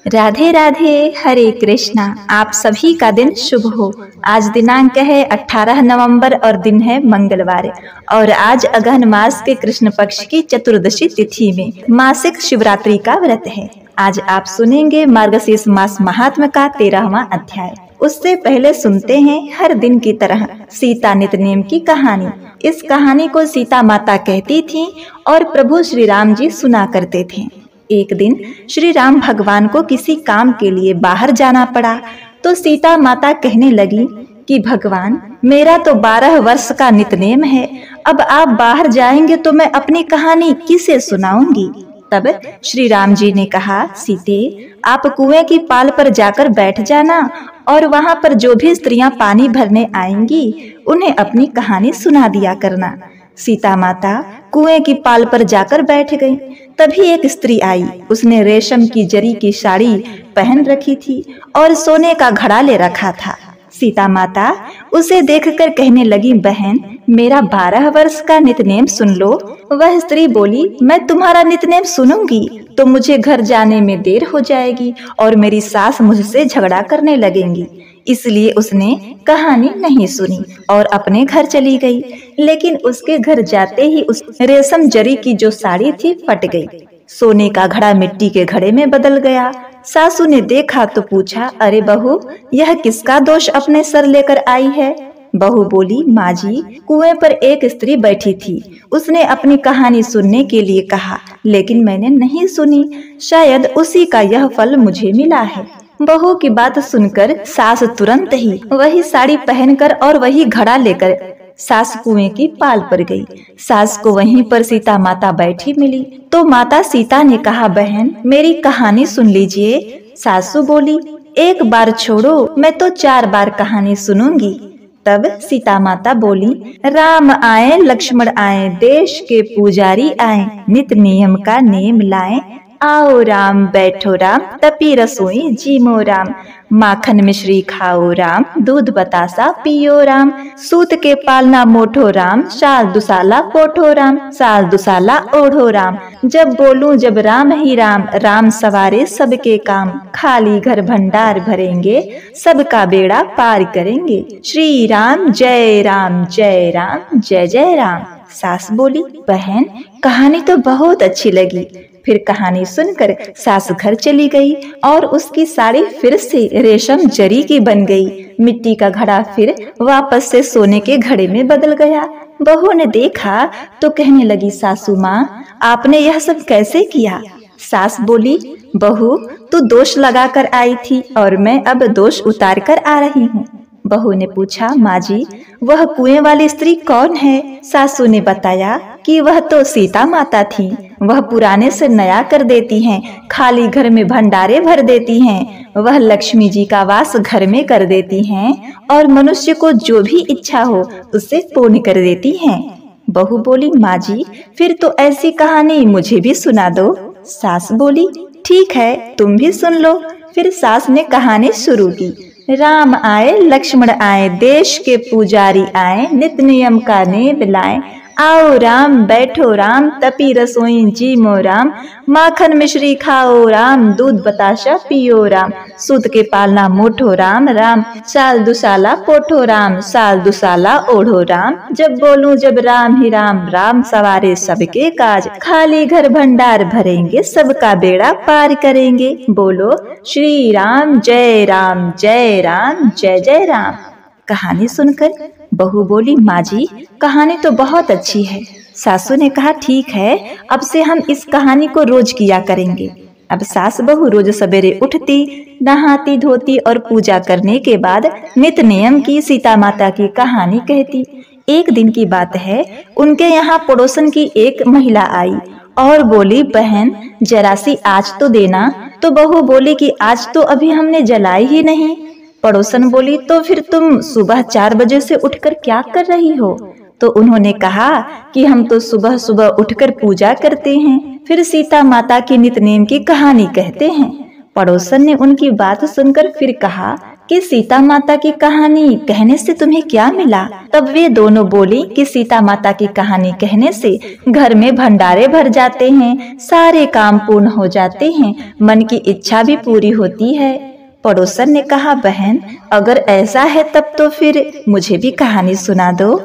राधे राधे, हरे कृष्णा। आप सभी का दिन शुभ हो। आज दिनांक है 18 नवंबर और दिन है मंगलवार और आज अगहन मास के कृष्ण पक्ष की चतुर्दशी तिथि में मासिक शिवरात्रि का व्रत है। आज आप सुनेंगे मार्गशीर्ष मास महात्म्य का 13वां अध्याय। उससे पहले सुनते हैं हर दिन की तरह सीता नितनेम की कहानी। इस कहानी को सीता माता कहती थीं और प्रभु श्री राम जी सुना करते थे। एक दिन श्री राम भगवान को किसी काम के लिए बाहर जाना पड़ा तो सीता माता कहने लगी कि भगवान, मेरा तो 12 वर्ष का नितनेम है, अब आप बाहर जाएंगे तो मैं अपनी कहानी किसे सुनाऊंगी। तब श्री राम जी ने कहा, सीते, आप कुएं की पाल पर जाकर बैठ जाना और वहां पर जो भी स्त्रियां पानी भरने आएंगी उन्हें अपनी कहानी सुना दिया करना। सीता माता कुएं की पाल पर जाकर बैठ गई। तभी एक स्त्री आई। उसने रेशम की जरी की साड़ी पहन रखी थी और सोने का घड़ा ले रखा था। सीता माता उसे देखकर कहने लगी, बहन, मेरा 12 वर्ष का नितनेम सुन लो। वह स्त्री बोली, मैं तुम्हारा नितनेम सुनूंगी तो मुझे घर जाने में देर हो जाएगी और मेरी सास मुझसे झगड़ा करने लगेंगी। इसलिए उसने कहानी नहीं सुनी और अपने घर चली गई। लेकिन उसके घर जाते ही उस रेशम जरी की जो साड़ी थी फट गई। सोने का घड़ा मिट्टी के घड़े में बदल गया। सासू ने देखा तो पूछा, अरे बहू, यह किसका दोष अपने सर लेकर आई है। बहू बोली, माँ जी, कुएं पर एक स्त्री बैठी थी। उसने अपनी कहानी सुनने के लिए कहा, लेकिन मैंने नहीं सुनी। शायद उसी का यह फल मुझे मिला है। बहू की बात सुनकर सास तुरंत ही वही साड़ी पहनकर और वही घड़ा लेकर सास कुएं की पाल पर गई। सास को वहीं पर सीता माता बैठी मिली तो माता सीता ने कहा, बहन, मेरी कहानी सुन लीजिए। सासू बोली, एक बार छोड़ो, मैं तो 4 बार कहानी सुनूंगी। तब सीता माता बोली, राम आए, लक्ष्मण आए, देश के पुजारी आए, नित नियम का नेम लाए। आओ राम, बैठो राम, तपी रसोई जीमो राम, माखन मिश्री खाओ राम, दूध बतासा पियो राम, सूत के पालना मोठो राम, साल दुसाला पोठो राम, साल दुसाला ओढ़ो राम। जब बोलूं जब राम ही राम, राम सवारे सबके काम, खाली घर भंडार भरेंगे, सबका बेड़ा पार करेंगे। श्री राम जय राम, जय राम जय जय राम। सास बोली, बहन, कहानी तो बहुत अच्छी लगी। फिर कहानी सुनकर सास घर चली गई और उसकी साड़ी फिर से रेशम जरी की बन गई। मिट्टी का घड़ा फिर वापस से सोने के घड़े में बदल गया। बहू ने देखा तो कहने लगी, सासू माँ, आपने यह सब कैसे किया। सास बोली, बहू, तू दोष लगा कर आई थी और मैं अब दोष उतार कर आ रही हूँ। बहू ने पूछा, माँ जी, वह कुएं वाली स्त्री कौन है। सासू ने बताया कि वह तो सीता माता थी। वह पुराने से नया कर देती हैं, खाली घर में भंडारे भर देती हैं। वह लक्ष्मी जी का वास घर में कर देती हैं और मनुष्य को जो भी इच्छा हो उसे पूर्ण कर देती हैं। बहू बोली, माँ जी, फिर तो ऐसी कहानी मुझे भी सुना दो। सास बोली, ठीक है, तुम भी सुन लो। फिर सास ने कहानी शुरू की। राम आए, लक्ष्मण आए, देश के पुजारी आए, नित नियम का नेम लाए। आओ राम, बैठो राम, तपी रसोई जीमो राम, माखन मिश्री खाओ राम, दूध बताशा पियो राम, सूत के पालना मोठो राम, राम साल दुसाला पोठो राम, साल दुसाला ओढ़ो राम। जब बोलूं जब राम ही राम, राम सवारे सबके काज, खाली घर भंडार भरेंगे, सबका बेड़ा पार करेंगे। बोलो श्री राम जय राम, जय राम जय जय राम। कहानी सुनकर बहू बोली, माँ जी, कहानी तो बहुत अच्छी है। सासू ने कहा, ठीक है, अब से हम इस कहानी को रोज किया करेंगे। अब सास बहू रोज सवेरे उठती, नहाती धोती और पूजा करने के बाद नित नियम की सीता माता की कहानी कहती। एक दिन की बात है, उनके यहाँ पड़ोसन की एक महिला आई और बोली, बहन, जरा सी आँच तो देना। तो बहू बोली कि आज तो अभी हमने जलाई ही नहीं। पड़ोसन बोली, तो फिर तुम सुबह 4 बजे से उठकर क्या कर रही हो। तो उन्होंने कहा कि हम तो सुबह सुबह उठकर पूजा करते हैं, फिर सीता माता की नितनेम की कहानी कहते हैं। पड़ोसन ने उनकी बात सुनकर फिर कहा कि सीता माता की कहानी कहने से तुम्हें क्या मिला? तब वे दोनों बोली कि सीता माता की कहानी कहने से घर में भंडारे भर जाते हैं, सारे काम पूर्ण हो जाते हैं, मन की इच्छा भी पूरी होती है। पड़ोसन ने कहा, बहन अगर ऐसा है तब तो फिर मुझे भी कहानी सुना दो।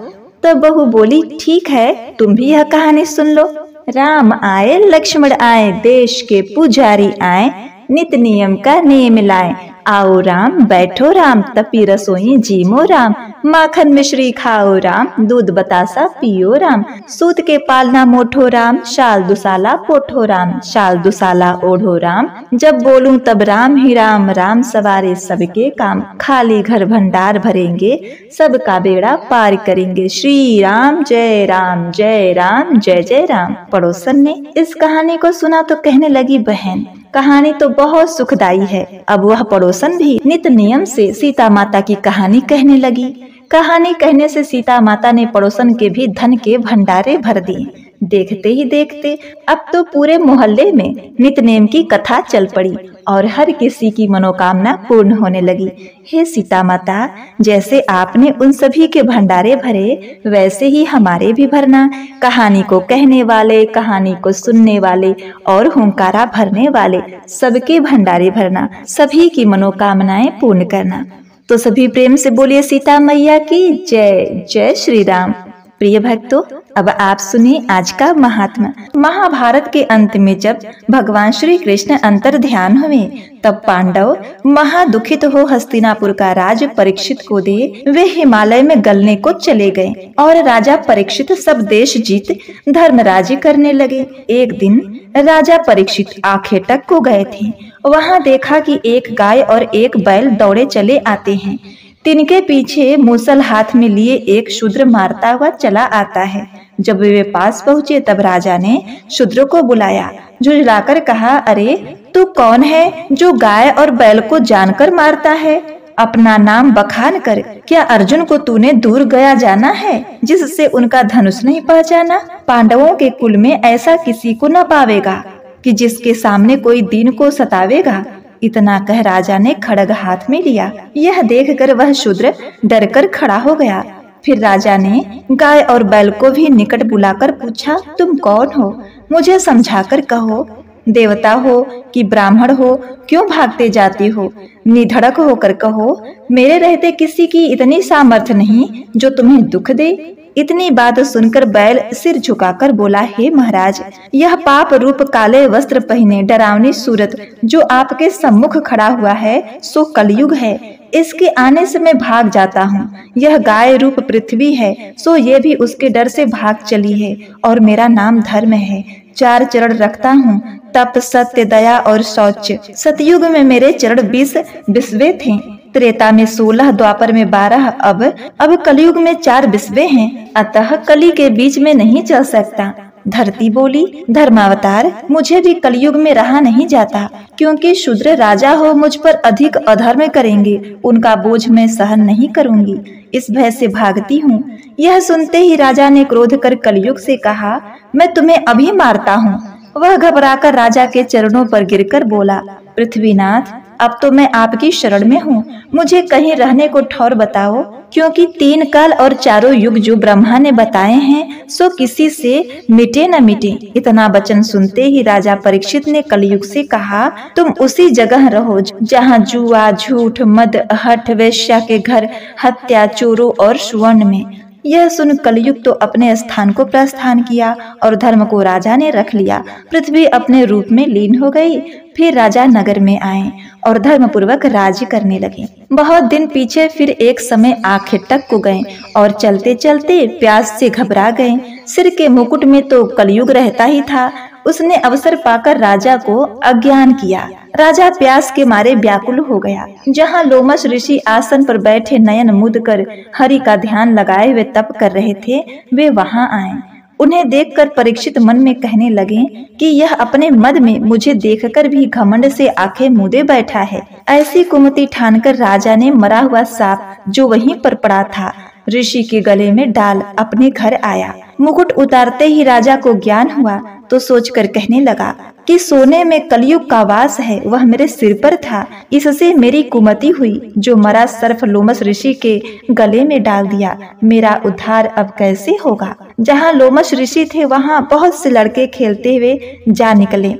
तब बहू बोली, ठीक है, तुम भी यह कहानी सुन लो। राम आए लक्ष्मण आए, देश के पुजारी आए, नित नियम का नियम लाए। आओ राम बैठो राम, तपी रसोई जीमो राम, माखन मिश्री खाओ राम, दूध बतासा पियो राम, सूत के पालना मोठो राम, शाल दुसाला पोठो राम, शाल दुसाला ओढ़ो राम, जब बोलूं तब राम ही राम, राम सवारे सबके काम, खाली घर भंडार भरेंगे, सबका बेड़ा पार करेंगे, श्री राम जय राम जय राम जय जय राम। पड़ोसन ने इस कहानी को सुना तो कहने लगी, बहन कहानी तो बहुत सुखदायी है। अब वह पड़ोसन भी नित नियम से सीता माता की कहानी कहने लगी। कहानी कहने से सीता माता ने पड़ोसन के भी धन के भंडारे भर दिए। देखते ही देखते अब तो पूरे मोहल्ले में नित्यनेम की कथा चल पड़ी और हर किसी की मनोकामना पूर्ण होने लगी। हे सीता माता, जैसे आपने उन सभी के भंडारे भरे, वैसे ही हमारे भी भरना। कहानी को कहने वाले, कहानी को सुनने वाले और हुंकारा भरने वाले सबके भंडारे भरना, सभी की मनोकामनाएं पूर्ण करना। तो सभी प्रेम से बोलिए सीता मैया की जय। जय श्री राम। प्रिय भक्तों, अब आप सुनिए आज का महात्मा। महाभारत के अंत में जब भगवान श्री कृष्ण अंतर ध्यान हुए, तब पांडव महादुखित हो हस्तिनापुर का राज परीक्षित को दे वे हिमालय में गलने को चले गए और राजा परीक्षित सब देश जीत धर्मराजी करने लगे। एक दिन राजा परीक्षित आखेटक को गए थे। वहां देखा कि एक गाय और एक बैल दौड़े चले आते हैं। तिनके पीछे मूसल हाथ में लिए एक शूद्र मारता हुआ चला आता है। जब वे पास पहुंचे तब राजा ने शूद्र को बुलाया, झुंझलाकर कहा, अरे तू कौन है जो गाय और बैल को जानकर मारता है? अपना नाम बखान कर। क्या अर्जुन को तूने दूर गया जाना है जिससे उनका धनुष नहीं पहचाना? पांडवों के कुल में ऐसा किसी को न पावेगा कि जिसके सामने कोई दीन को सतावेगा। इतना कह राजा ने खड्ग हाथ में लिया। यह देखकर वह शूद्र डरकर खड़ा हो गया। फिर राजा ने गाय और बैल को भी निकट बुलाकर पूछा, तुम कौन हो? मुझे समझाकर कहो। देवता हो कि ब्राह्मण हो, क्यों भागते जाती हो? निधड़क होकर कहो, मेरे रहते किसी की इतनी सामर्थ्य नहीं जो तुम्हें दुख दे। इतनी बात सुनकर बैल सिर झुकाकर बोला, हे महाराज, यह पाप रूप काले वस्त्र पहने डरावनी सूरत जो आपके सम्मुख खड़ा हुआ है सो कलयुग है। इसके आने से मैं भाग जाता हूँ। यह गाय रूप पृथ्वी है सो ये भी उसके डर से भाग चली है। और मेरा नाम धर्म है। 4 चरण रखता हूँ, तप, सत्य, दया और शौच। सतयुग में मेरे चरण 20 बिस्वे थे, त्रेता में 16, द्वापर में 12, अब कलयुग में 4 बिस्वे हैं। अतः कली के बीच में नहीं चल सकता। धरती बोली, धर्मावतार, मुझे भी कलयुग में रहा नहीं जाता, क्योंकि शूद्र राजा हो मुझ पर अधिक अधर्म करेंगे, उनका बोझ मैं सहन नहीं करूंगी, इस भय से भागती हूँ। यह सुनते ही राजा ने क्रोध कर कलयुग से कहा, मैं तुम्हें अभी मारता हूँ। वह घबराकर राजा के चरणों पर गिरकर बोला, पृथ्वीनाथ, अब तो मैं आपकी शरण में हूँ, मुझे कहीं रहने को ठौर बताओ, क्योंकि 3 काल और 4 युग जो ब्रह्मा ने बताए हैं सो किसी से मिटे न मिटे। इतना वचन सुनते ही राजा परीक्षित ने कलयुग से कहा, तुम उसी जगह रहो जहाँ जुआ, झूठ, मद, हठ, वेश्या के घर, हत्या, चोरों और सुवर्ण में। यह सुन कलयुग तो अपने स्थान को प्रस्थान किया और धर्म को राजा ने रख लिया। पृथ्वी अपने रूप में लीन हो गई। फिर राजा नगर में आए और धर्म पूर्वक राज्य करने लगे। बहुत दिन पीछे फिर एक समय आखेटक को गए और चलते चलते प्यास से घबरा गए। सिर के मुकुट में तो कलयुग रहता ही था। उसने अवसर पाकर राजा को अज्ञान किया। राजा प्यास के मारे व्याकुल हो गया। जहाँ लोमश ऋषि आसन पर बैठे नयन मुद कर हरि का ध्यान लगाए हुए तप कर रहे थे, वे वहां आए। उन्हें देखकर परीक्षित मन में कहने लगे कि यह अपने मद में मुझे देखकर भी घमंड से आंखें मूंदे बैठा है। ऐसी कुमति ठानकर राजा ने मरा हुआ सांप जो वहीं पर पड़ा था ऋषि के गले में डाल अपने घर आया। मुकुट उतारते ही राजा को ज्ञान हुआ तो सोचकर कहने लगा, कि सोने में कलयुग का वास है वह मेरे सिर पर था, इससे मेरी कुमति हुई। जो मरा सर्प लोमस ऋषि के गले में डाल दिया, मेरा उद्धार अब कैसे होगा। जहाँ लोमस ऋषि थे वहाँ बहुत से लड़के खेलते हुए जा निकले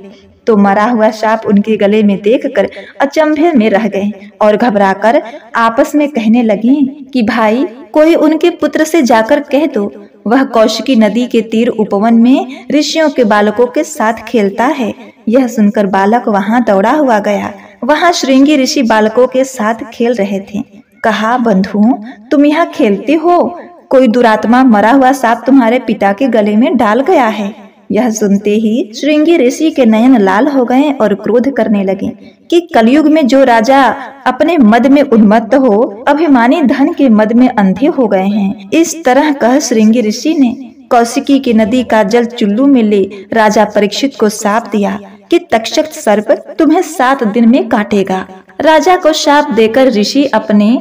तो मरा हुआ सांप उनके गले में देखकर अचंभे में रह गए और घबराकर आपस में कहने लगे कि भाई कोई उनके पुत्र से जाकर कह दो, वह कौशिकी नदी के तीर उपवन में ऋषियों के बालकों के साथ खेलता है। यह सुनकर बालक वहां दौड़ा हुआ गया। वहां श्रृंगी ऋषि बालकों के साथ खेल रहे थे। कहा, बंधुओं तुम यहाँ खेलते हो, कोई दुरात्मा मरा हुआ सांप तुम्हारे पिता के गले में डाल गया है। यह सुनते ही श्रृंगी ऋषि के नयन लाल हो गए और क्रोध करने लगे कि कलयुग में जो राजा अपने मद में उन्मत्त हो, अभिमानी धन के मद में अंधे हो गए हैं। इस तरह कह श्रृंगी ऋषि ने कौशिकी की नदी का जल चुल्लू में ले राजा परीक्षित को शाप दिया कि तक्षक सर्प तुम्हें 7 दिन में काटेगा। राजा को शाप देकर ऋषि अपने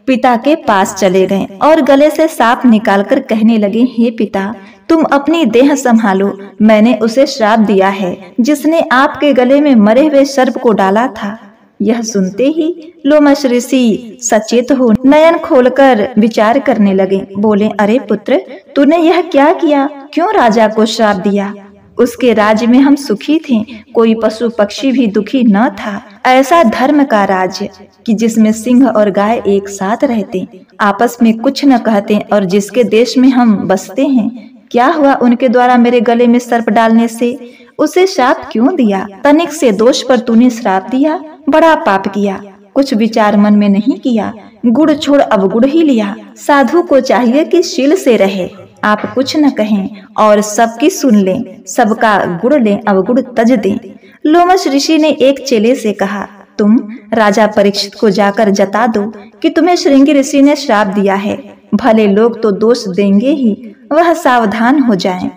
पिता के पास चले गए और गले से सांप निकालकर कहने लगे, हे पिता तुम अपनी देह संभालो, मैंने उसे श्राप दिया है जिसने आपके गले में मरे हुए सर्प को डाला था। यह सुनते ही लोमस ऋषि सचेत हो नयन खोलकर विचार करने लगे। बोले, अरे पुत्र तूने यह क्या किया, क्यों राजा को श्राप दिया। उसके राज्य में हम सुखी थे, कोई पशु पक्षी भी दुखी न था। ऐसा धर्म का राज्य कि जिसमें सिंह और गाय एक साथ रहते, आपस में कुछ न कहते और जिसके देश में हम बसते हैं, क्या हुआ उनके द्वारा मेरे गले में सर्प डालने से। उसे श्राप क्यों दिया, तनिक से दोष पर तूने श्राप दिया, बड़ा पाप किया। कुछ विचार मन में नहीं किया, गुड़ छोड़ अवगुड़ ही लिया। साधु को चाहिए कि शील से रहे, आप कुछ न कहें और सबकी सुन लें, सबका गुड़ लें अवगुड़ तज दें। लोमस ऋषि ने एक चेले से कहा, तुम राजा परीक्षित को जाकर जता दो कि तुम्हें श्रृंगी ऋषि ने श्राप दिया है। भले लोग तो दोष देंगे ही, वह सावधान हो जाएं।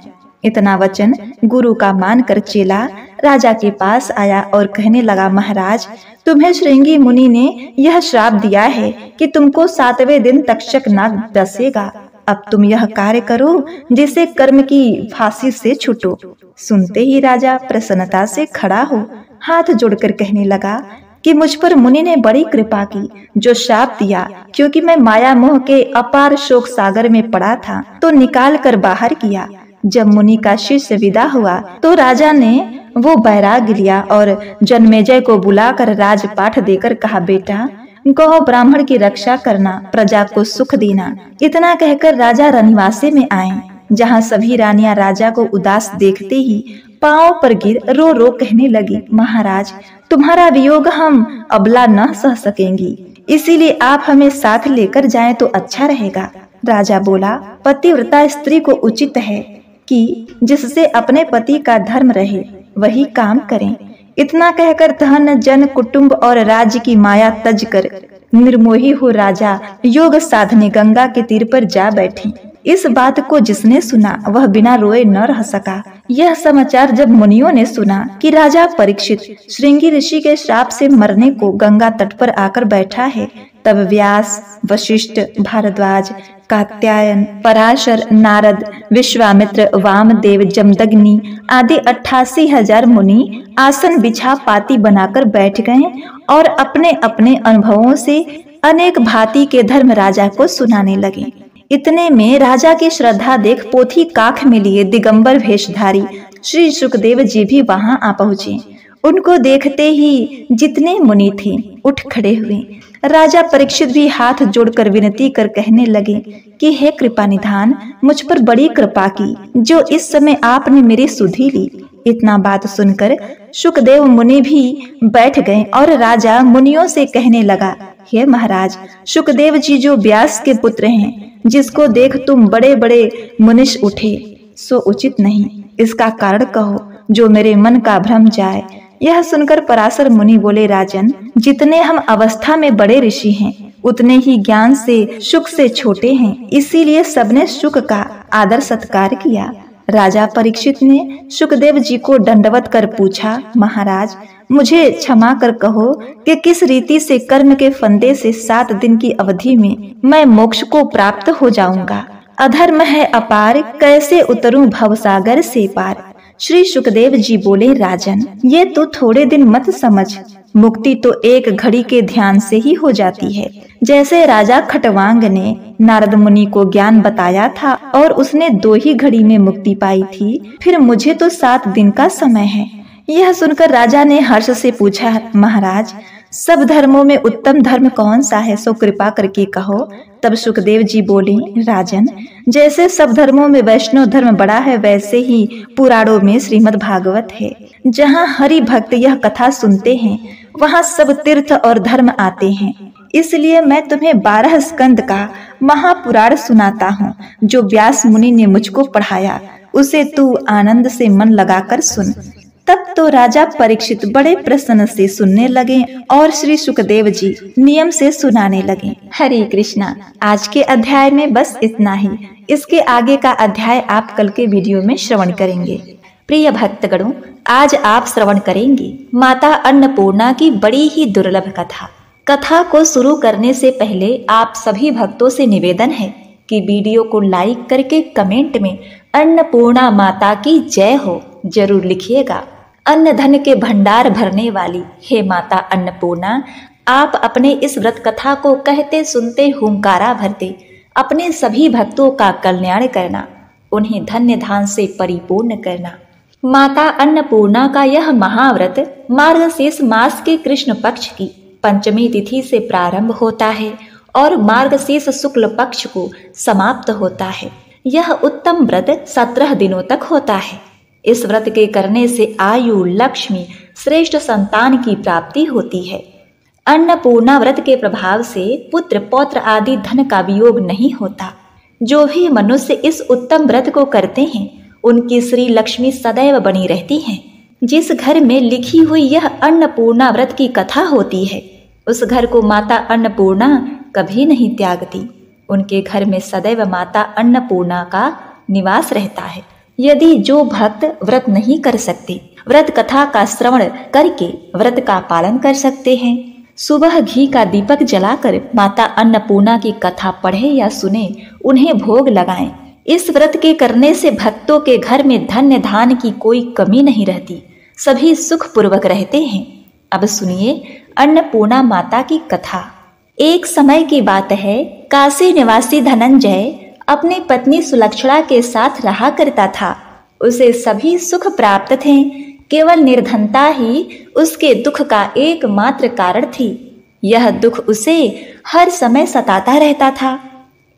इतना वचन गुरु का मानकर चेला राजा के पास आया और कहने लगा, महाराज तुम्हें श्रृंगी मुनि ने यह श्राप दिया है कि तुमको 7वें दिन तक्षक नाग डसेगा। अब तुम यह कार्य करो जिससे कर्म की फांसी से छूटो। सुनते ही राजा प्रसन्नता से खड़ा हो हाथ जोड़कर कहने लगा कि मुझ पर मुनि ने बड़ी कृपा की जो शाप दिया, क्योंकि मैं माया मोह के अपार शोक सागर में पड़ा था तो निकाल कर बाहर किया। जब मुनि का शिष्य विदा हुआ तो राजा ने वो बैराग लिया और जन्मेजय को बुलाकर राजपाठ देकर कहा, बेटा गौ ब्राह्मण की रक्षा करना, प्रजा को सुख देना। इतना कहकर राजा रनिवासे में आए, जहाँ सभी रानियां राजा को उदास देखते ही पांव पर गिर रो रो कहने लगी, महाराज तुम्हारा वियोग हम अबला न सह सकेंगी, इसीलिए आप हमें साथ लेकर जाएं तो अच्छा रहेगा। राजा बोला, पतिव्रता स्त्री को उचित है कि जिससे अपने पति का धर्म रहे वही काम करें। इतना कहकर धन जन कुटुंब और राज्य की माया तज कर निर्मोही हो राजा योग साधने गंगा के तीर पर जा बैठे। इस बात को जिसने सुना वह बिना रोए न रह सका। यह समाचार जब मुनियों ने सुना कि राजा परीक्षित श्रृंगी ऋषि के श्राप से मरने को गंगा तट पर आकर बैठा है, तब व्यास, वशिष्ठ, भारद्वाज, कात्यायन, पराशर, नारद, विश्वामित्र, वामदेव, जमदग्नि आदि 88,000 मुनि आसन बिछा पाती बनाकर बैठ गए और अपने अपने अनुभवों से अनेक भांति के धर्म राजा को सुनाने लगे। इतने में राजा की श्रद्धा देख पोथी काख में लिए दिगंबर वेशधारी श्री सुखदेव जी भी वहां आ पहुँचे। उनको देखते ही जितने मुनि थे उठ खड़े हुए। राजा परीक्षित भी हाथ जोड़कर विनती कर कहने लगे कि हे कृपा निधान, मुझ पर बड़ी कृपा की जो इस समय आपने मेरी सुधि ली। इतना बात सुनकर सुखदेव मुनि भी बैठ गए और राजा मुनियों से कहने लगा, हे महाराज, सुखदेव जी जो व्यास के पुत्र हैं, जिसको देख तुम बड़े बड़े मुनिष उठे, सो उचित नहीं। इसका कारण कहो जो मेरे मन का भ्रम जाए। यह सुनकर पराशर मुनि बोले, राजन, जितने हम अवस्था में बड़े ऋषि हैं उतने ही ज्ञान से सुख से छोटे हैं, इसीलिए सबने सुख का आदर सत्कार किया। राजा परीक्षित ने सुखदेव जी को दंडवत कर पूछा, महाराज मुझे क्षमा कर कहो कि किस रीति से कर्म के फंदे से 7 दिन की अवधि में मैं मोक्ष को प्राप्त हो जाऊंगा। अधर्म है अपार, कैसे उतरूं भवसागर से पार। श्री सुखदेव जी बोले, राजन, ये तो थोड़े दिन मत समझ, मुक्ति तो एक घड़ी के ध्यान से ही हो जाती है। जैसे राजा खटवांग ने नारद मुनि को ज्ञान बताया था और उसने 2 ही घड़ी में मुक्ति पाई थी, फिर मुझे तो 7 दिन का समय है। यह सुनकर राजा ने हर्ष से पूछा, महाराज, सब धर्मों में उत्तम धर्म कौन सा है, सो कृपा करके कहो। तब सुखदेव जी बोले, राजन, जैसे सब धर्मों में वैष्णव धर्म बड़ा है, वैसे ही पुराणों में श्रीमद् भागवत है। जहाँ हरि भक्त यह कथा सुनते हैं, वहाँ सब तीर्थ और धर्म आते हैं। इसलिए मैं तुम्हें 12 स्कंद का महापुराण सुनाता हूँ, जो व्यास मुनि ने मुझको पढ़ाया। उसे तू आनंद से मन लगाकर सुन। तब तो राजा परीक्षित बड़े प्रसन्न से सुनने लगे और श्री सुखदेव जी नियम से सुनाने लगे। हरे कृष्णा। आज के अध्याय में बस इतना ही। इसके आगे का अध्याय आप कल के वीडियो में श्रवण करेंगे। प्रिय भक्तगणों, आज आप श्रवण करेंगे माता अन्नपूर्णा की बड़ी ही दुर्लभ कथा। कथा को शुरू करने से पहले आप सभी भक्तों से निवेदन है कि वीडियो को लाइक करके कमेंट में अन्नपूर्णा माता की जय हो जरूर लिखिएगा। अन्न धन के भंडार भरने वाली हे माता अन्नपूर्णा, आप अपने इस व्रत कथा को कहते सुनते हुंकारा भरते अपने सभी भक्तों का कल्याण करना, उन्हें धन्य धान से परिपूर्ण करना। माता अन्नपूर्णा का यह महाव्रत मार्गशीर्ष मास के कृष्ण पक्ष की पंचमी तिथि से प्रारंभ होता है और मार्गशीर्ष शुक्ल पक्ष को समाप्त होता है। यह उत्तम व्रत 17 दिनों तक होता है। इस व्रत के करने से आयु, लक्ष्मी, श्रेष्ठ संतान की प्राप्ति होती है। अन्नपूर्णा व्रत के प्रभाव से पुत्र पौत्र आदि धन का वियोग नहीं होता। जो भी मनुष्य इस उत्तम व्रत को करते हैं, उनकी श्री लक्ष्मी सदैव बनी रहती हैं। जिस घर में लिखी हुई यह अन्नपूर्णा व्रत की कथा होती है, उस घर को माता अन्नपूर्णा कभी नहीं त्यागती। उनके घर में सदैव माता अन्नपूर्णा का निवास रहता है। यदि जो भक्त व्रत नहीं कर सकते, व्रत कथा का श्रवण करके व्रत का पालन कर सकते हैं। सुबह घी का दीपक जलाकर माता अन्नपूर्णा की कथा पढ़े या सुने, उन्हें भोग लगाएं। इस व्रत के करने से भक्तों के घर में धन्य धान की कोई कमी नहीं रहती, सभी सुख पूर्वक रहते हैं। अब सुनिए अन्नपूर्णा माता की कथा। एक समय की बात है, काशी निवासी धनंजय अपनी पत्नी सुलक्षणा के साथ रहा करता था। उसे सभी सुख प्राप्त थे, केवल निर्धनता ही उसके दुख का एकमात्र कारण थी। यह दुख उसे हर समय सताता रहता था।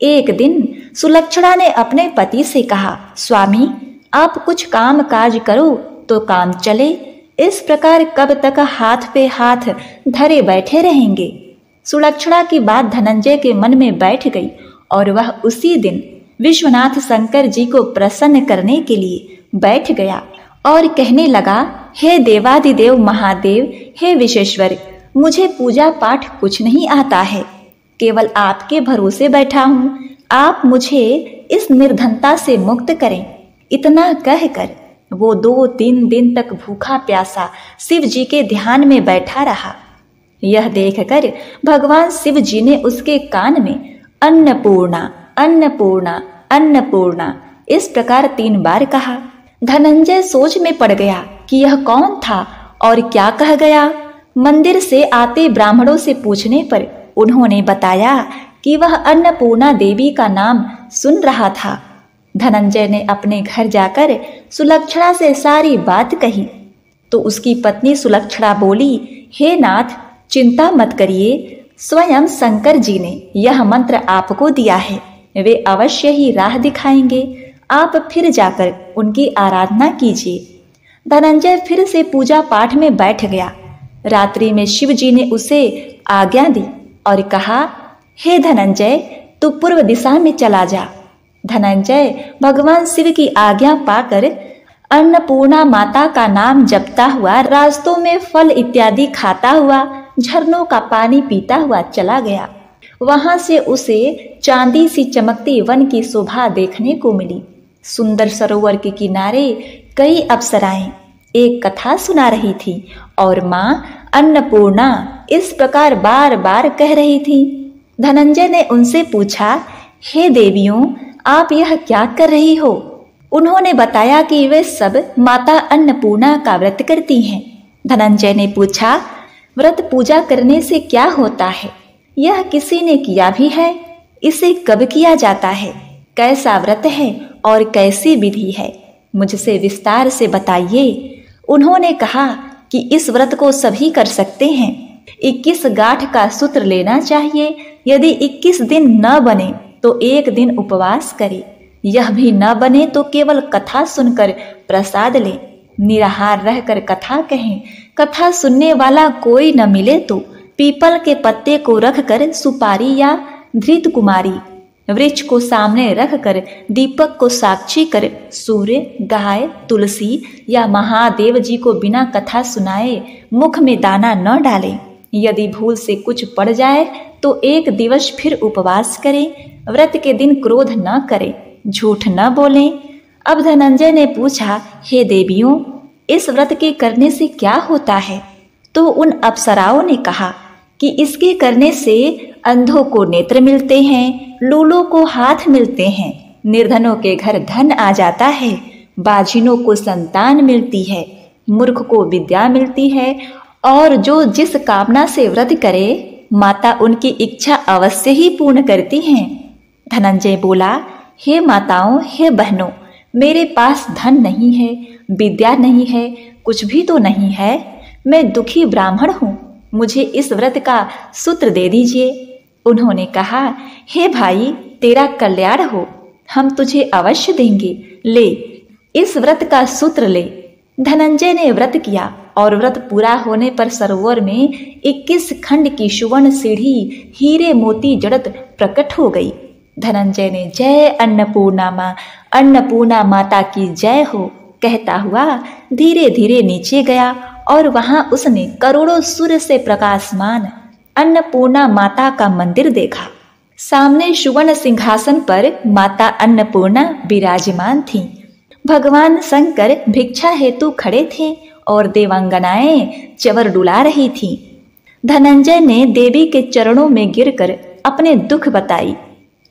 एक दिन सुलक्षणा ने अपने पति से कहा, स्वामी, आप कुछ काम काज करो तो काम चले। इस प्रकार कब तक हाथ पे हाथ धरे बैठे रहेंगे। सुलक्षणा की बात धनंजय के मन में बैठ गई और वह उसी दिन विश्वनाथ शंकर जी को प्रसन्न करने के लिए बैठ गया और कहने लगा, हे देवादिदेव महादेव, हे विश्वेश्वर, मुझे पूजा पाठ कुछ नहीं आता है, केवल आपके भरोसे बैठा हूँ। आप मुझे इस निर्धनता से मुक्त करें। इतना कहकर वो 2-3 दिन तक भूखा प्यासा शिव जी के ध्यान में बैठा रहा। यह देखकर भगवान शिव जी ने उसके कान में अन्नपूर्णा अन्नपूर्णा अन्नपूर्णा इस प्रकार 3 बार कहा। धनंजय सोच में पड़ गया कि यह कौन था और क्या कह गया। मंदिर से आते ब्राह्मणों से पूछने पर उन्होंने बताया कि वह अन्नपूर्णा देवी का नाम सुन रहा था। धनंजय ने अपने घर जाकर सुलक्षणा से सारी बात कही तो उसकी पत्नी सुलक्षणा बोली, हे नाथ, चिंता मत करिए, स्वयं शंकर जी ने यह मंत्र आपको दिया है, वे अवश्य ही राह दिखाएंगे। आप फिर जाकर उनकी आराधना कीजिए। धनंजय फिर से पूजा पाठ में बैठ गया। रात्रि में शिव जी ने उसे आज्ञा दी और कहा, हे धनंजय, तू पूर्व दिशा में चला जा। धनंजय भगवान शिव की आज्ञा पाकर अन्नपूर्णा माता का नाम जपता हुआ, रास्तों में फल इत्यादि खाता हुआ, झरनों का पानी पीता हुआ चला गया। वहां से उसे चांदी सी चमकती वन की शोभा देखने को मिली। सुंदर सरोवर के किनारे कई अप्सराएं एक कथा सुना रही थी और माँ अन्नपूर्णा इस प्रकार बार बार कह रही थी। धनंजय ने उनसे पूछा, हे देवियों, आप यह क्या कर रही हो? उन्होंने बताया कि वे सब माता अन्नपूर्णा का व्रत करती हैं। धनंजय ने पूछा, व्रत पूजा करने से क्या होता है? यह किसी ने किया भी है? इसे कब किया जाता है? कैसा व्रत है और कैसी विधि है? मुझसे विस्तार से बताइए। उन्होंने कहा कि इस व्रत को सभी कर सकते हैं। 21 गांठ का सूत्र लेना चाहिए। यदि 21 दिन न बने तो एक दिन उपवास करे। यह भी न बने तो केवल कथा सुनकर प्रसाद ले। निराहार रहकर कथा कहें। कथा सुनने वाला कोई न मिले तो पीपल के पत्ते को रखकर सुपारी या धृत कुमारी, वृक्ष को सामने रखकर दीपक को साक्षी कर सूर्य, गाय, तुलसी या महादेव जी को बिना कथा सुनाए मुख में दाना न डालें। यदि भूल से कुछ पड़ जाए तो एक दिवस फिर उपवास करें। व्रत के दिन क्रोध न करें, झूठ न बोलें। अब धनंजय ने पूछा, हे देवियों, इस व्रत के करने से क्या होता है? तो उन अप्सराओं ने कहा कि इसके करने से अंधों को नेत्र मिलते हैं, लूलों को हाथ मिलते हैं, निर्धनों के घर धन आ जाता है, बाझिनों को संतान मिलती है, मूर्ख को विद्या मिलती है, और जो जिस कामना से व्रत करे माता उनकी इच्छा अवश्य ही पूर्ण करती हैं। धनंजय बोला, हे माताओं, हे बहनों, मेरे पास धन नहीं है, विद्या नहीं है, कुछ भी तो नहीं है। मैं दुखी ब्राह्मण हूँ, मुझे इस व्रत का सूत्र दे दीजिए। उन्होंने कहा, हे भाई, तेरा कल्याण हो, हम तुझे अवश्य देंगे। ले, इस व्रत का सूत्र ले। धनंजय ने व्रत किया और व्रत पूरा होने पर सरोवर में 21 खंड की सुवर्ण सीढ़ी हीरे मोती जड़त प्रकट हो गई। धनंजय ने जय अन्नपूर्णा माँ, अन्नपूर्णा माता की जय हो कहता हुआ धीरे धीरे नीचे गया और वहां उसने करोड़ों सूर्य से प्रकाशमान अन्नपूर्णा माता का मंदिर देखा। सामने सुवर्ण सिंहासन पर माता अन्नपूर्णा विराजमान थीं। भगवान शंकर भिक्षा हेतु खड़े थे और देवांगनाएं चवर डुला रही थीं। धनंजय ने देवी के चरणों में गिरकर अपने दुख बताई।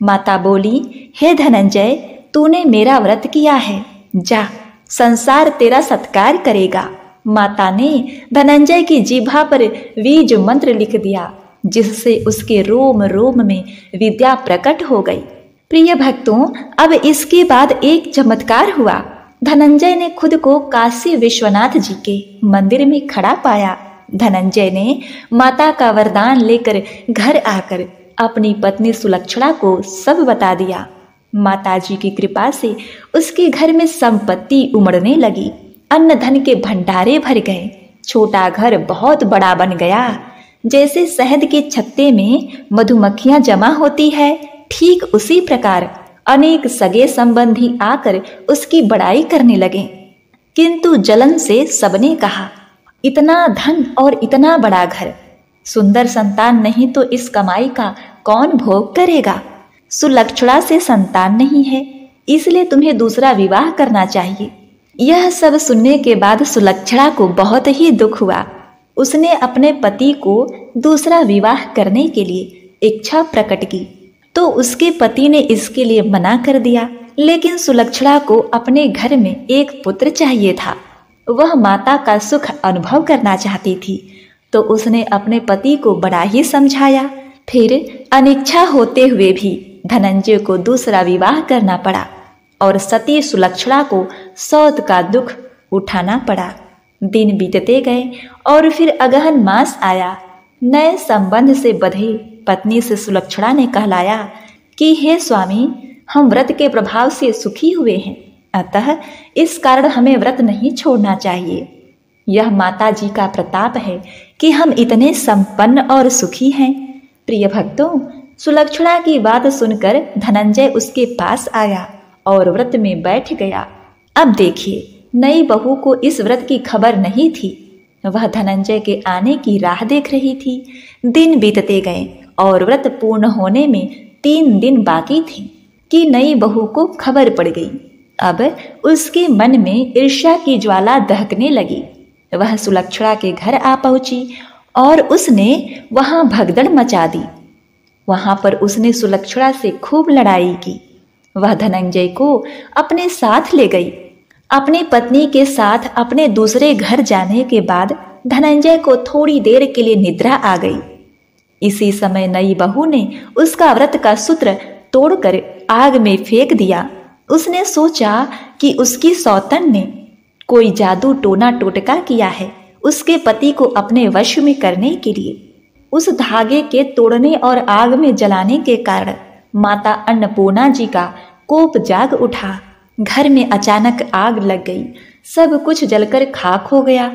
माता बोली, हे धनंजय, तूने मेरा व्रत किया है, जा, संसार तेरा सत्कार करेगा। माता ने धनंजय की जिह्वा पर बीज मंत्र लिख दिया, जिससे उसके रोम रोम में विद्या प्रकट हो गई। प्रिय भक्तों, अब इसके बाद एक चमत्कार हुआ। धनंजय ने खुद को काशी विश्वनाथ जी के मंदिर में खड़ा पाया। धनंजय ने माता का वरदान लेकर घर आकर अपनी पत्नी सुलक्षणा को सब बता दिया। माता जी की कृपा से उसके घर में संपत्ति उमड़ने लगी। अन्न धन के भंडारे भर गए। छोटा घर बहुत बड़ा बन गया। जैसे शहद के छत्ते में मधुमक्खियां जमा होती है, ठीक उसी प्रकार अनेक सगे संबंधी आकर उसकी बड़ाई करने लगे। किंतु जलन से सबने कहा, इतना धन और इतना बड़ा घर, सुंदर संतान नहीं तो इस कमाई का कौन भोग करेगा? सुलक्षणा से संतान नहीं है, इसलिए तुम्हें दूसरा विवाह करना चाहिए। यह सब सुनने के बाद सुलक्षणा को बहुत ही दुख हुआ। उसने अपने पति को दूसरा विवाह करने के लिए इच्छा प्रकट की, तो उसके पति ने इसके लिए मना कर दिया। लेकिन सुलक्षणा को अपने घर में एक पुत्र चाहिए था। वह माता का सुख अनुभव करना चाहती थी, तो उसने अपने पति को बड़ा ही समझाया। फिर अनिच्छा होते हुए भी धनंजय को दूसरा विवाह करना पड़ा और सती सुलक्षणा को सौत का दुख उठाना पड़ा। दिन बीतते गए और फिर अगहन मास आया। नए संबंध से बंधे पत्नी से सुलक्षणा ने कहलाया कि हे स्वामी, हम व्रत के प्रभाव से सुखी हुए हैं, अतः इस कारण हमें व्रत नहीं छोड़ना चाहिए। यह माता जी का प्रताप है कि हम इतने संपन्न और सुखी हैं। प्रिय भक्तों, सुलक्षणा की बात सुनकर धनंजय उसके पास आया और व्रत में बैठ गया। अब देखिए, नई बहू को इस व्रत की खबर नहीं थी। वह धनंजय के आने की राह देख रही थी। दिन बीतते गए और व्रत पूर्ण होने में 3 दिन बाकी थे कि नई बहू को खबर पड़ गई। अब उसके मन में ईर्ष्या की ज्वाला दहकने लगी। वह सुलक्षणा के घर आ पहुंची और उसने वहां भगदड़ मचा दी। वहां पर उसने सुलक्षणा से खूब लड़ाई की। वह धनंजय को अपने साथ ले गई। अपनी पत्नी के साथ अपने दूसरे घर जाने के बाद धनंजय को थोड़ी देर के लिए निद्रा आ गई। इसी समय नई बहू ने उसका व्रत का सूत्र तोड़कर आग में फेंक दिया। उसने सोचा कि उसकी सौतन ने कोई जादू टोना टोटका किया है उसके पति को अपने वश में करने के लिए। उस धागे के तोड़ने और आग में जलाने के कारण माता अन्नपूर्णा जी का कोप जाग उठा। घर में अचानक आग लग गई, सब कुछ जलकर खाक हो गया।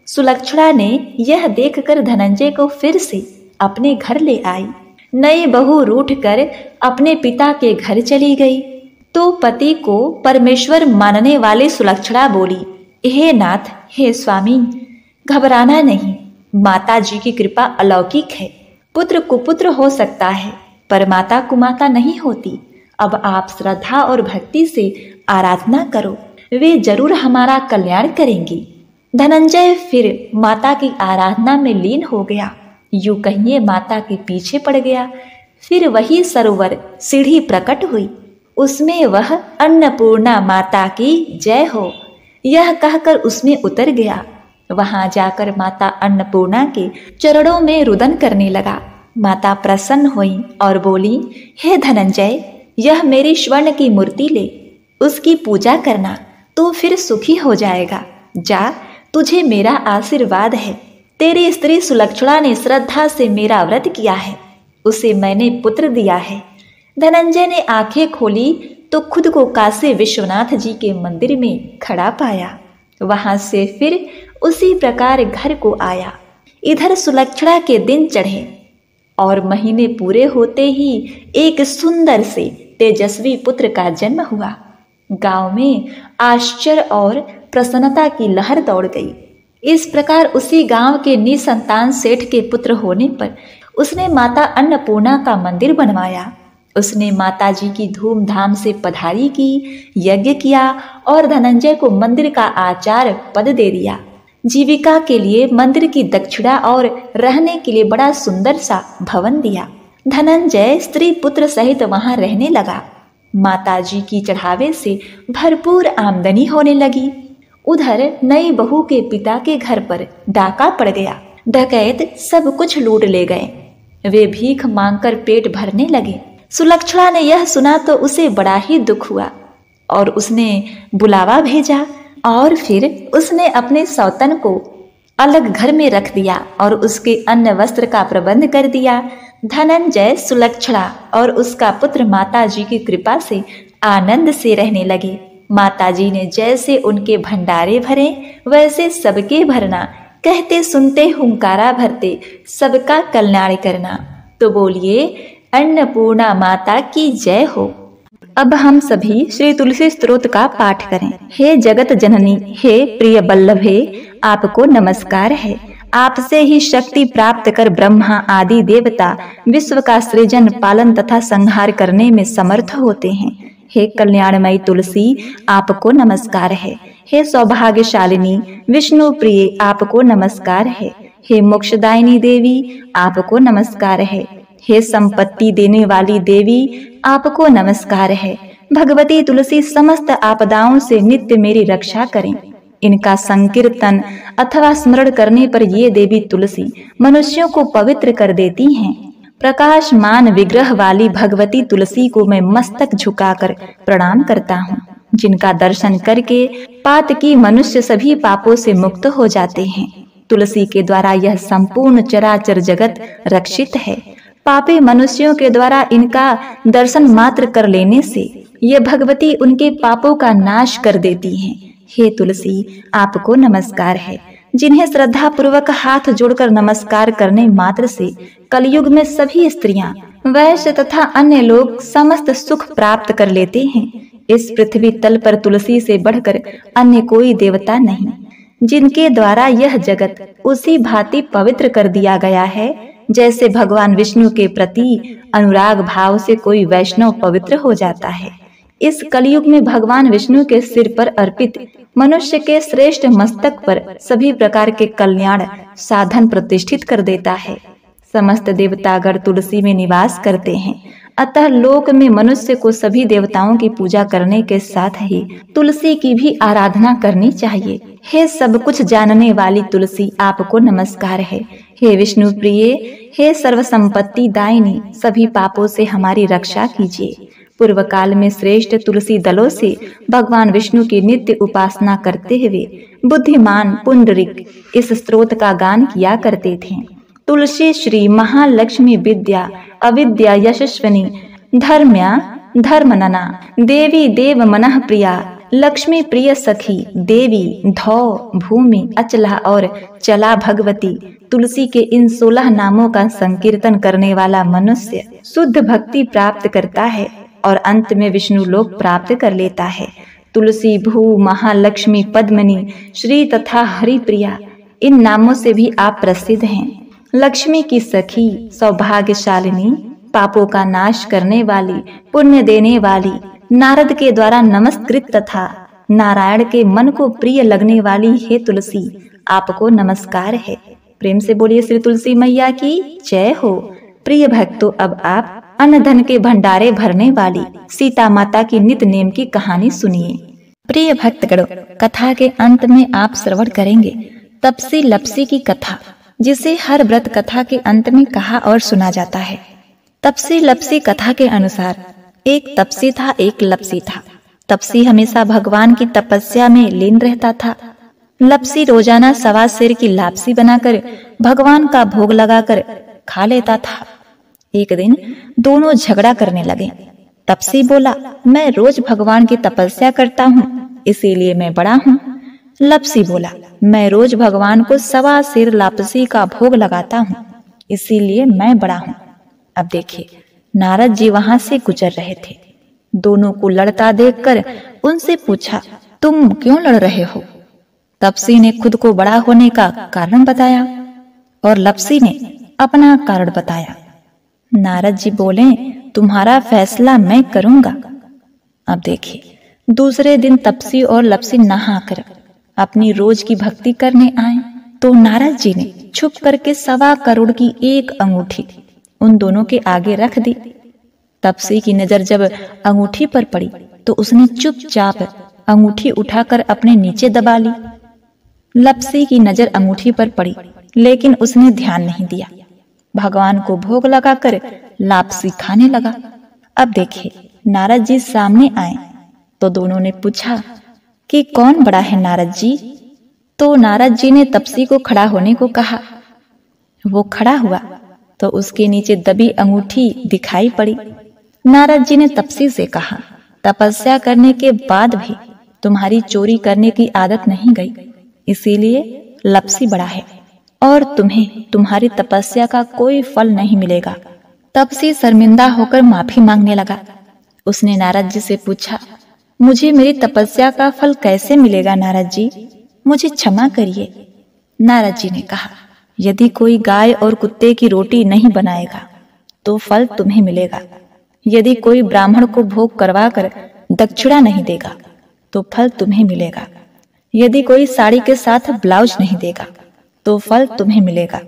सुलक्षणा ने यह देखकर धनंजय को फिर से अपने घर ले आई। नई बहू रूठकर अपने पिता के घर चली गई तो पति को परमेश्वर मानने वाली सुलक्षणा बोली, हे नाथ, हे स्वामी, घबराना नहीं, माता जी की कृपा अलौकिक है। पुत्र कुपुत्र हो सकता है पर माता कुमाता नहीं होती। अब आप श्रद्धा और भक्ति से आराधना करो, वे जरूर हमारा कल्याण करेंगी। धनंजय फिर माता की आराधना में लीन हो गया, यूं कहिए माता के पीछे पड़ गया। फिर वही सरोवर सीढ़ी प्रकट हुई, उसमें वह अन्नपूर्णा माता की जय हो यह कहकर उसमें उतर गया। वहां जाकर माता अन्नपूर्णा के चरणों में रुदन करने लगा। माता प्रसन्न हुई और बोली, हे धनंजय, यह मेरी स्वर्ण की मूर्ति ले, उसकी पूजा करना तो फिर सुखी हो जाएगा। जा, तुझे मेरा आशीर्वाद है। तेरी स्त्री सुलक्षणा ने श्रद्धा से मेरा व्रत किया है, उसे मैंने पुत्र दिया है। धनंजय ने आंखें खोली तो खुद को काशी विश्वनाथ जी के मंदिर में खड़ा पाया। वहां से फिर उसी प्रकार घर को आया। इधर सुलक्षणा के दिन चढ़े और महीने पूरे होते ही एक सुंदर से तेजस्वी पुत्र का जन्म हुआ। गांव में आश्चर्य और प्रसन्नता की लहर दौड़ गई। इस प्रकार उसी गांव के निसंतान सेठ के पुत्र होने पर उसने माता अन्नपूर्णा का मंदिर बनवाया। उसने माता जी की धूमधाम से पधारी की, यज्ञ किया और धनंजय को मंदिर का आचार्य पद दे दिया। जीविका के लिए मंदिर की दक्षिणा और रहने के लिए बड़ा सुंदर सा भवन दिया। धनंजय स्त्री पुत्र सहित वहां रहने लगा। माता जी की चढ़ावे से भरपूर आमदनी होने लगी। उधर नई बहू के पिता के घर पर डाका पड़ गया। डकैत सब कुछ लूट ले गए। वे भीख मांगकर पेट भरने लगे। सुलक्षणा ने यह सुना तो उसे बड़ा ही दुख हुआ और उसने बुलावा भेजा और फिर उसने अपने सौतन को अलग घर में रख दिया और उसके अन्न वस्त्र का प्रबंध कर दिया। धनंजय, सुलक्षणा और उसका पुत्र माता जी की कृपा से आनंद से रहने लगे। माता जी ने जैसे उनके भंडारे भरे वैसे सबके भरना, कहते सुनते हुंकारा भरते सबका कल्याण करना। तो बोलिए, अन्नपूर्णा माता की जय हो। अब हम सभी श्री तुलसी स्तोत्र का पाठ करें। हे जगत जननी, हे प्रिय बल्लभे, आपको नमस्कार है। आपसे ही शक्ति प्राप्त कर ब्रह्मा आदि देवता विश्व का सृजन, पालन तथा संहार करने में समर्थ होते हैं। हे कल्याणमयी तुलसी, आपको नमस्कार है। हे सौभाग्यशालिनी विष्णु प्रिय, आपको नमस्कार है। हे मोक्षदायिनी देवी, आपको नमस्कार है। हे संपत्ति देने वाली देवी, आपको नमस्कार है। भगवती तुलसी समस्त आपदाओं से नित्य मेरी रक्षा करें। इनका संकीर्तन अथवा स्मरण करने पर ये देवी तुलसी मनुष्यों को पवित्र कर देती हैं। प्रकाशमान विग्रह वाली भगवती तुलसी को मैं मस्तक झुकाकर प्रणाम करता हूँ, जिनका दर्शन करके पातकी मनुष्य सभी पापों से मुक्त हो जाते हैं। तुलसी के द्वारा यह संपूर्ण चराचर जगत रक्षित है। पापी मनुष्यों के द्वारा इनका दर्शन मात्र कर लेने से ये भगवती उनके पापों का नाश कर देती हैं। हे तुलसी, आपको नमस्कार है। जिन्हें श्रद्धा पूर्वक हाथ जोड़कर नमस्कार करने मात्र से कलयुग में सभी स्त्रियां, वैश्य तथा अन्य लोग समस्त सुख प्राप्त कर लेते हैं। इस पृथ्वी तल पर तुलसी से बढ़कर अन्य कोई देवता नहीं, जिनके द्वारा यह जगत उसी भांति पवित्र कर दिया गया है जैसे भगवान विष्णु के प्रति अनुराग भाव से कोई वैष्णव पवित्र हो जाता है। इस कलयुग में भगवान विष्णु के सिर पर अर्पित मनुष्य के श्रेष्ठ मस्तक पर सभी प्रकार के कल्याण साधन प्रतिष्ठित कर देता है। समस्त देवतागण तुलसी में निवास करते हैं, अतः लोक में मनुष्य को सभी देवताओं की पूजा करने के साथ ही तुलसी की भी आराधना करनी चाहिए। हे सब कुछ जानने वाली तुलसी, आपको नमस्कार है। हे विष्णु प्रिय, हे सर्व संपत्ति दायिनी, सभी पापों से हमारी रक्षा कीजिए। पूर्व काल में श्रेष्ठ तुलसी दलों से भगवान विष्णु की नित्य उपासना करते हुए बुद्धिमान पुंडरीक इस स्तोत्र का गान किया करते थे। तुलसी श्री महालक्ष्मी विद्या अविद्या यशस्विनी धर्म्या धर्मनना देवी देव मनः प्रिया लक्ष्मी प्रिय सखी देवी धौ भूमि अचला और चला भगवती। तुलसी के इन 16 नामों का संकीर्तन करने वाला मनुष्य शुद्ध भक्ति प्राप्त करता है और अंत में विष्णु लोक प्राप्त कर लेता है। तुलसी भू महालक्ष्मी पद्मिनी श्री तथा हरिप्रिया इन नामों से भी आप प्रसिद्ध हैं। लक्ष्मी की सखी, सौभाग्यशालिनी, पापों का नाश करने वाली, पुण्य देने वाली, नारद के द्वारा नमस्कृत तथा नारायण के मन को प्रिय लगने वाली हे तुलसी, आपको नमस्कार है। प्रेम से बोलिए श्री तुलसी मैया की जय हो। प्रिय भक्तों, अब आप अन्न धन के भंडारे भरने वाली सीता माता की नित नेम की कहानी सुनिए। प्रिय भक्तगणों, कथा के अंत में आप श्रवण करेंगे तपसी लपसी की कथा, जिसे हर व्रत कथा के अंत में कहा और सुना जाता है। तपसी लपसी कथा के अनुसार एक तपसी था, एक लपसी था। तपसी हमेशा भगवान की तपस्या में लीन रहता था। लपसी रोजाना 1.25 सेर की लापसी बनाकर भगवान का भोग लगाकर खा लेता था। एक दिन दोनों झगड़ा करने लगे। तपसी बोला, मैं रोज भगवान की तपस्या करता हूँ, इसीलिए मैं बड़ा हूँ। लपसी बोला, मैं रोज भगवान को 1.25 सेर लापसी का भोग लगाता हूँ, इसीलिए मैं बड़ा हूँ। अब देखिए, नारद जी वहां से गुजर रहे थे। दोनों को लड़ता देखकर उनसे पूछा, तुम क्यों लड़ रहे हो? तपसी ने खुद को बड़ा होने का कारण बताया और लपसी ने अपना कारण बताया। नारद जी बोले, तुम्हारा फैसला मैं करूंगा। अब देखिए, दूसरे दिन तपसी और लपसी नहाकर अपनी रोज की भक्ति करने आए तो नारद जी ने छुप करके 1.25 करोड़ की एक अंगूठी उन दोनों के आगे रख दी। तपसी की नजर जब अंगूठी पर पड़ी तो उसने चुपचाप अंगूठी उठाकर अपने नीचे दबा ली। लपसी की नजर अंगूठी पर पड़ी, लेकिन उसने ध्यान नहीं दिया। भगवान को भोग लगाकर लापसी खाने लगा। अब देखिए, नारद जी सामने आए तो दोनों ने पूछा कि कौन बड़ा है नारद जी? तो नारद जी ने तपसी को खड़ा होने को कहा। वो खड़ा हुआ तो उसके नीचे दबी अंगूठी दिखाई पड़ी। नारद जी ने तपसी से कहा, तपस्या करने के बाद भी तुम्हारी चोरी करने की आदत नहीं गई, इसीलिए लपसी बड़ा है और तुम्हें तुम्हारी तपस्या का कोई फल नहीं मिलेगा। तपसी शर्मिंदा होकर माफी मांगने लगा। उसने नारद जी से पूछा, मुझे मेरी तपस्या का फल कैसे मिलेगा नारद जी? मुझे क्षमा करिए। नारद जी ने कहा, यदि कोई गाय और कुत्ते की रोटी नहीं बनाएगा तो फल तुम्हें मिलेगा। यदि कोई ब्राह्मण को भोग करवाकर दक्षिणा नहीं देगा तो फल तुम्हें मिलेगा। यदि कोई साड़ी के साथ ब्लाउज नहीं देगा तो फल तुम्हें मिलेगा।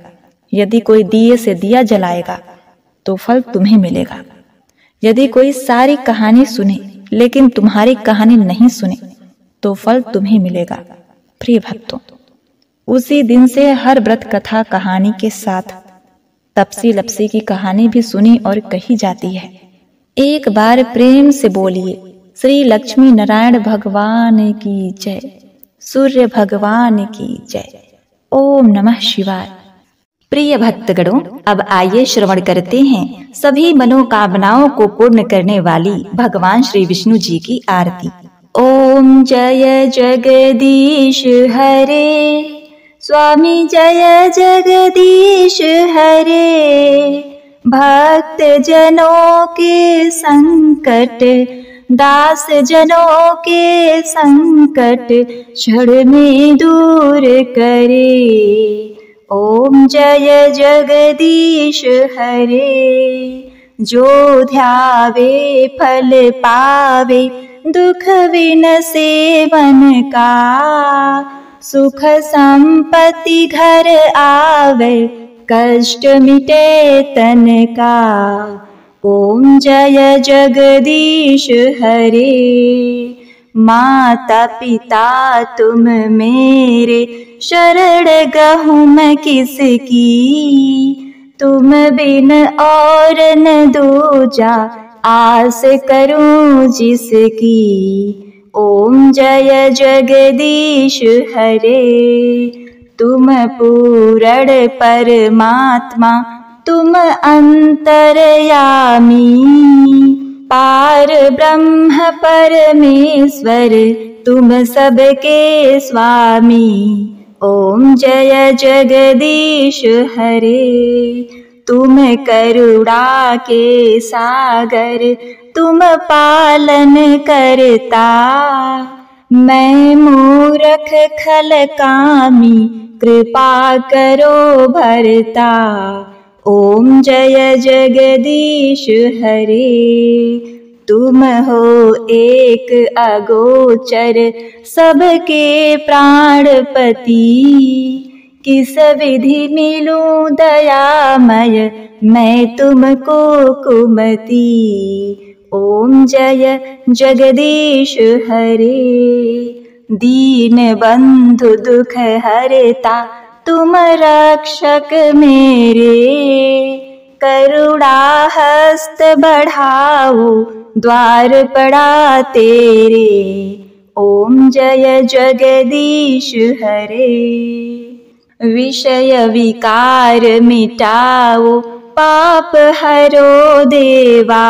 यदि कोई दिए से दिया जलाएगा तो फल तुम्हें मिलेगा। यदि कोई सारी कहानी सुने लेकिन तुम्हारी कहानी नहीं सुने तो फल तुम्हें मिलेगा। प्रिय भक्तों, उसी दिन से हर व्रत कथा कहानी के साथ तपसी लपसी की कहानी भी सुनी और कही जाती है। एक बार प्रेम से बोलिए, श्री लक्ष्मी नारायण भगवान की जय, सूर्य भगवान की जय। ओम नमः शिवाय। प्रिय भक्तगणों, अब आइए श्रवण करते हैं सभी मनोकामनाओं को पूर्ण करने वाली भगवान श्री विष्णु जी की आरती। ओम जय जगदीश हरे, स्वामी जय जगदीश हरे। भक्त जनों के संकट, दास जनों के संकट क्षण में दूर करे। ओम जय जगदीश हरे। जो ध्यावे फल पावे, दुख विनसे मन का। सुख संपत्ति घर आवे, कष्ट मिटे तन का। ओम जय जगदीश हरे। माता पिता तुम मेरे, शरण गहूँ मैं किसकी, तुम बिन और न दूजा, आस करूं जिसकी। ओम जय जगदीश हरे। तुम पूर्ण परमात्मा, तुम अंतर्यामी, पार ब्रह्म परमेश्वर, तुम सबके स्वामी। ओम जय जगदीश हरे। तुम करुणा के सागर, तुम पालन करता, मैं मूर्ख खल कामी, कृपा करो भरता। ओम जय जगदीश हरे। तुम हो एक अगोचर, सबके प्राणपति, किस विधि मिलूं दयामय, मैं तुमको कुमति। ओम जय जगदीश हरे। दीन बंधु दुख हरता, तुम रक्षक मेरे, करुणा हस्त बढ़ाओ, द्वार पड़ा तेरे। ओम जय जगदीश हरे। विषय विकार मिटाओ, पाप हरो देवा,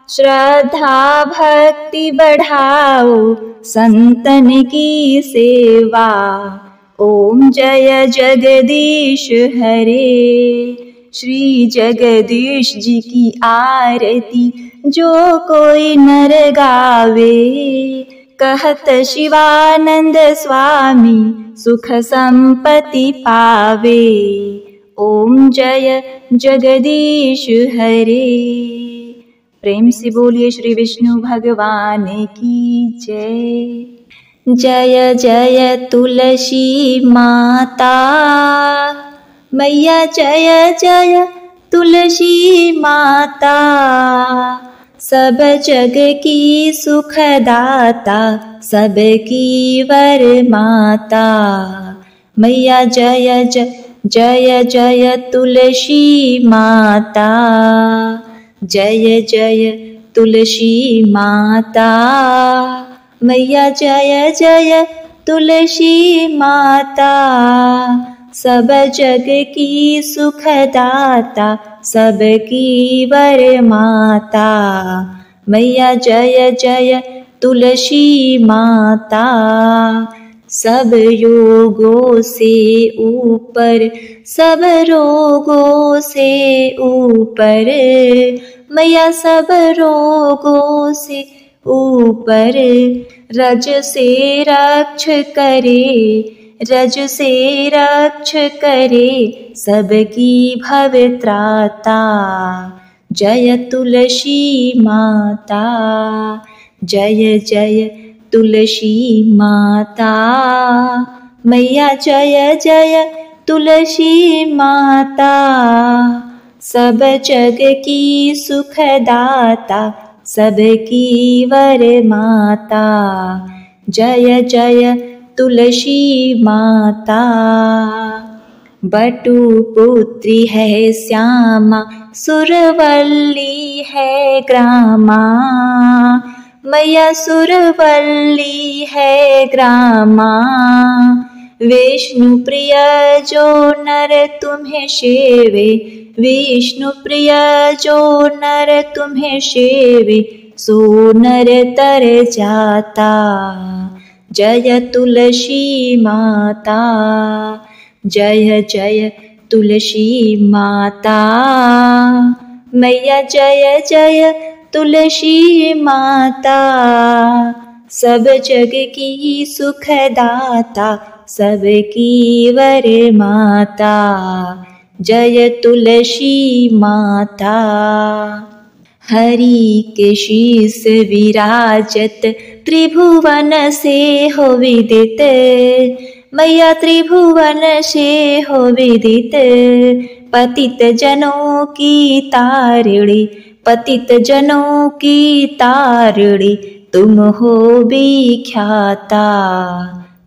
श्रद्धा भक्ति बढ़ाओ, संतन की सेवा। ओम जय जगदीश हरे। श्री जगदीश जी की आरती जो कोई नर गावे, कहत शिवानंद स्वामी सुख संपत्ति पावे। ओम जय जगदीश हरे। प्रेम से बोलिए श्री विष्णु भगवान की जय। जय जय तुलसी माता, मैया जय जय तुलसी माता, सब जग की सुखदाता, सबकी वर माता। मैया जय जय जय जय तुलसी माता, जय जय तुलसी माता। मैया जय जय तुलसी माता, सब जग की सुखदाता, सबकी वर माता। मैया जय जय तुलसी माता। सब योगों से ऊपर, सब रोगों से ऊपर, मैया सब रोगों से ऊपर, रज से रक्ष करे, रज से रक्ष करे, सबकी भवत्राता। जय तुलसी माता, जय जय तुलसी माता। मैया जय जय तुलसी माता, सब जग की सुखदाता, सबकी वर माता। जय जय तुलसी माता। बटु पुत्री है श्यामा, सुरवल्ली है ग्रामा, मैया सुरवल्ली है ग्रामा। विष्णु प्रिय जो नर तुम्हें सेवे, विष्णु प्रिय जो नर तुम्हें सेवे, सो नर तर जाता। जय तुलसी माता, जय जय तुलसी माता। मैया जय जय तुलसी माता, सब जग की सुखदाता, सबकी वर माता। जय तुलसी माता। हरि के शीस विराजत, त्रिभुवन से हो विदित, मैया त्रिभुवन से हो विदित। पतित जनों की तारिणी, पतित जनों की तारिणी तुम हो विख्याता।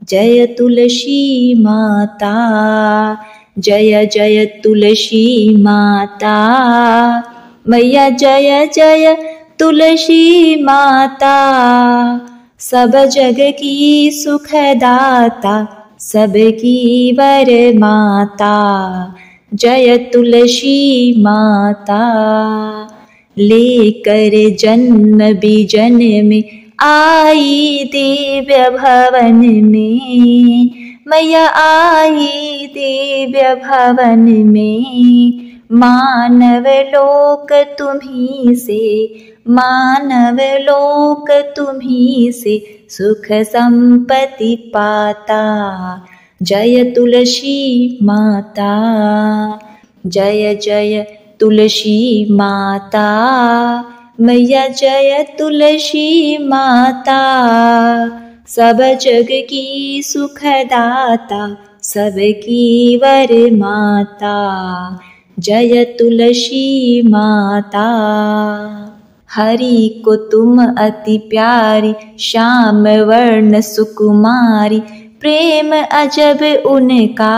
जय तुलसी माता, जय जय तुलसी माता, मैया जय जय तुलसी माता। सब जग की सुखदाता, सबकी वर माता, जय तुलसी माता। लेकर जन्म बीजन में आई दिव्य भवन में, मैया आई दिव्य भवन में। मानव लोक तुम्ही से, मानव लोक तुम्ही से सुख संपत्ति पाता। जय तुलसी माता, जय जय तुलसी माता, मैया जय तुलसी माता। सब जग की सुखदाता, सबकी वर माता, जय तुलसी माता। हरि को तुम अति प्यारी, श्याम वर्ण सुकुमारी, प्रेम अजब उनका,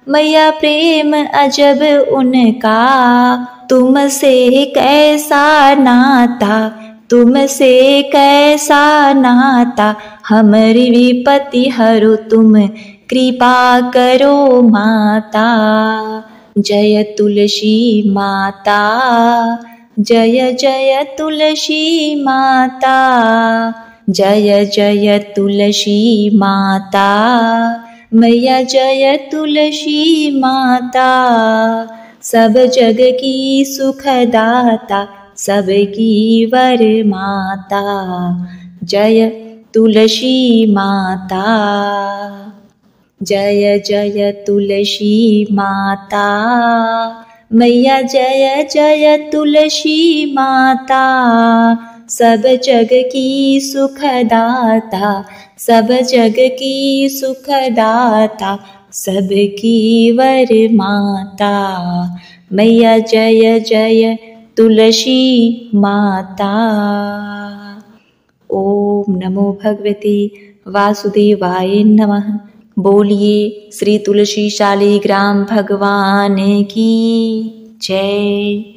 मैया प्रेम अजब उनका। तुमसे कैसा नाता, तुमसे कैसा नाता, हमारी विपत्ति हरो तुम कृपा करो माता। जय तुलसी माता, जय जय तुलसी माता, जय जय तुलसी माता, मैया जय तुलसी माता। सब जग की सुखदाता, सबकी वर माता, जय तुलसी माता, जय जय तुलसी माता, मैया जय जय तुलसी माता। सब जग की सुखदाता, सब जग की सुखदाता, सबकी वर माता, मैया जय जय तुलसी माता। ओम नमो भगवते वासुदेवाय नमः। बोलिए श्री तुलसी शालिग्राम भगवान की जय।